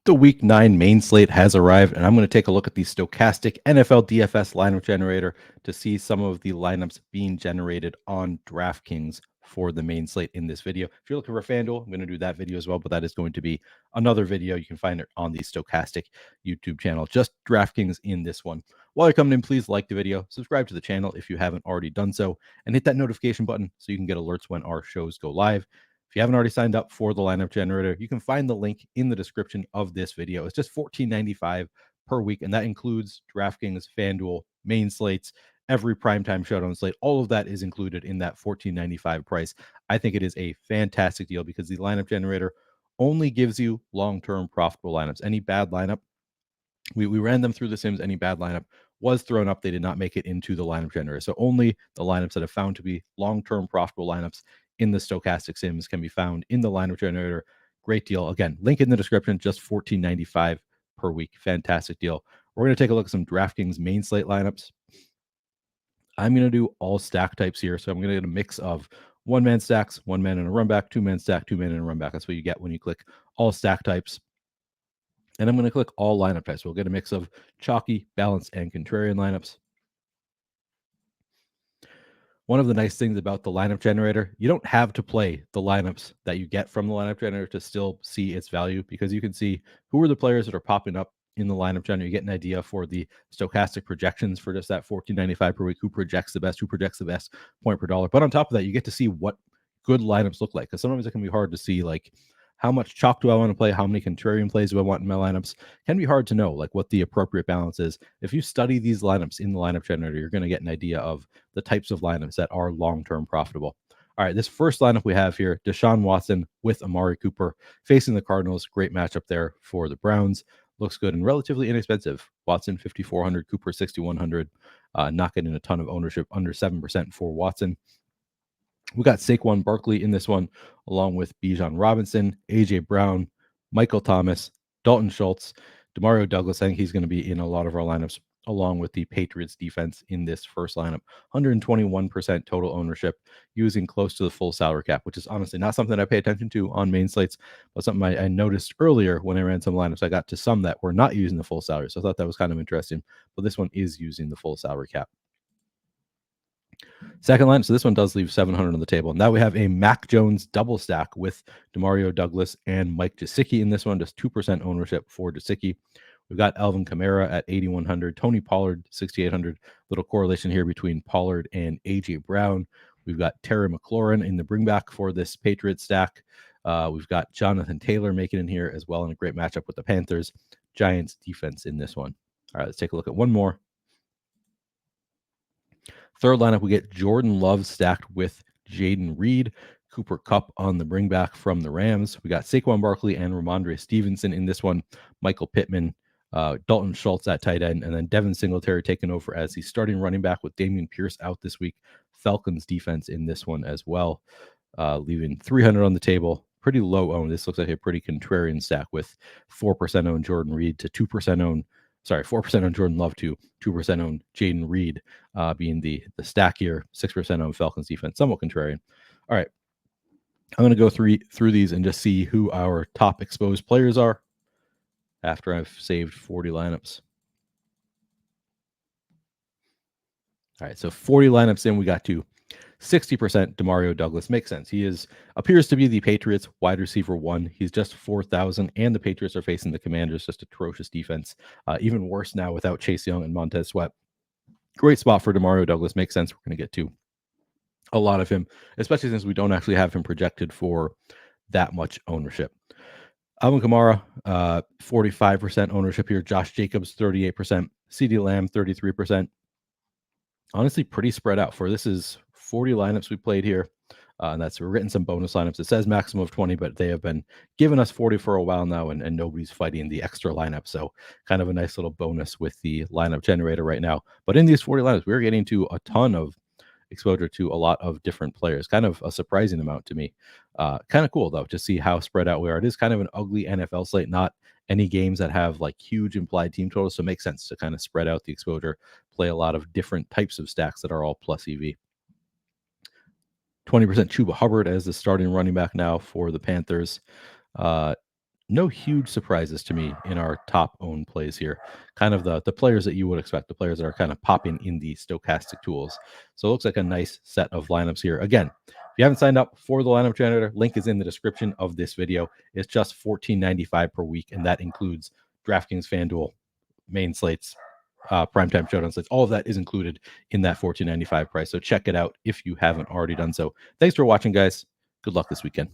The Week 9 main slate has arrived, and I'm going to take a look at the Stokastic NFL DFS lineup generator to see some of the lineups being generated on DraftKings for the main slate in this video. If you're looking for FanDuel, I'm going to do that video as well, but that is going to be another video. You can find it on the Stokastic YouTube channel, just DraftKings in this one. While you're coming in, please like the video, subscribe to the channel if you haven't already done so, and hit that notification button so you can get alerts when our shows go live. If you haven't already signed up for the lineup generator, you can find the link in the description of this video. It's just $14.95 per week, and that includes DraftKings, FanDuel, main slates, every primetime showdown slate. All of that is included in that $14.95 price. I think it is a fantastic deal because the lineup generator only gives you long-term profitable lineups. Any bad lineup, we ran them through the Sims. Any bad lineup was thrown up. They did not make it into the lineup generator. So only the lineups that have found to be long-term profitable lineups in the Stokastic Sims can be found in the lineup generator. Great deal. Again, link in the description, just $14.95 per week. Fantastic deal. We're going to take a look at some DraftKings main slate lineups. I'm going to do all stack types here. So I'm going to get a mix of one-man stacks, one man and a run back, two-man stack, two-man and a run back. That's what you get when you click all stack types. And I'm going to click all lineup types. We'll get a mix of chalky, balanced, and contrarian lineups. One of the nice things about the lineup generator, you don't have to play the lineups that you get from the lineup generator to still see its value, because you can see who are the players that are popping up in the lineup generator. You get an idea for the stochastic projections for just that $14.95 per week, who projects the best point per dollar. But on top of that, you get to see what good lineups look like, because sometimes it can be hard to see, like, how much chalk do I want to play? How many contrarian plays do I want in my lineups? Can be hard to know, like, what the appropriate balance is. If you study these lineups in the lineup generator, you're going to get an idea of the types of lineups that are long-term profitable. All right, this first lineup we have here, Deshaun Watson with Amari Cooper facing the Cardinals. Great matchup there for the Browns. Looks good and relatively inexpensive. Watson, 5,400, Cooper, 6,100. Not getting a ton of ownership, under 7% for Watson. We got Saquon Barkley in this one, along with Bijan Robinson, A.J. Brown, Michael Thomas, Dalton Schultz, Demario Douglas. I think he's going to be in a lot of our lineups, along with the Patriots defense in this first lineup. 121% total ownership, using close to the full salary cap, which is honestly not something I pay attention to on main slates, but something I noticed earlier when I ran some lineups. I got to some that were not using the full salary, so I thought that was kind of interesting. But this one is using the full salary cap. Second line, so this one does leave 700 on the table. Now we have a Mac Jones double stack with Demario Douglas and Mike Gesicki in this one, just 2% ownership for Gesicki. We've got Alvin Kamara at 8,100, Tony Pollard, 6,800. Little correlation here between Pollard and A.J. Brown. We've got Terry McLaurin in the bringback for this Patriot stack. We've got Jonathan Taylor making in here as well in a great matchup with the Panthers. Giants defense in this one. All right, let's take a look at one more. Third lineup, we get Jordan Love stacked with Jaden Reed, Cooper Kupp on the bringback from the Rams. We got Saquon Barkley and Ramondre Stevenson in this one, Michael Pittman, Dalton Schultz at tight end, and then Devin Singletary taking over as the starting running back with Dameon Pierce out this week. Falcons defense in this one as well, leaving 300 on the table. Pretty low owned. This looks like a pretty contrarian stack with 4% owned Jordan Reed to 2% owned. 4% on Jordan Love to 2% on Jaden Reed, being the stack here, 6% on Falcons defense, somewhat contrarian. All right, I'm going to go through these and just see who our top exposed players are after I've saved 40 lineups. All right, so 40 lineups in, we got to 60% Demario Douglas. Makes sense. He appears to be the Patriots wide receiver one. He's just 4,000, and the Patriots are facing the Commanders, just atrocious defense. Even worse now without Chase Young and Montez Sweat. Great spot for Demario Douglas. Makes sense. We're going to get to a lot of him, especially since we don't actually have him projected for that much ownership. Alvin Kamara, 45% ownership here. Josh Jacobs, 38%. CeeDee Lamb, 33%. Honestly, pretty spread out. For this is 40 lineups we played here, and we're getting some bonus lineups. It says maximum of 20, but they have been giving us 40 for a while now, and nobody's fighting the extra lineup. So kind of a nice little bonus with the lineup generator right now. But in these 40 lineups, we're getting to a ton of exposure to a lot of different players. Kind of a surprising amount to me. Kind of cool, though, to see how spread out we are. It is kind of an ugly NFL slate, not any games that have like huge implied team totals, so it makes sense to kind of spread out the exposure, play a lot of different types of stacks that are all plus EV. 20% Chuba Hubbard as the starting running back now for the Panthers. no huge surprises to me in our top owned plays here. Kind of the players that you would expect, the players that are kind of popping in the Stokastic tools. So it looks like a nice set of lineups here. Again, if you haven't signed up for the lineup generator, link is in the description of this video. It's just $14.95 per week, and that includes DraftKings, FanDuel, main slates, primetime showdown slates. All of that is included in that $14.95 price. So check it out if you haven't already done so. Thanks for watching, guys. Good luck this weekend.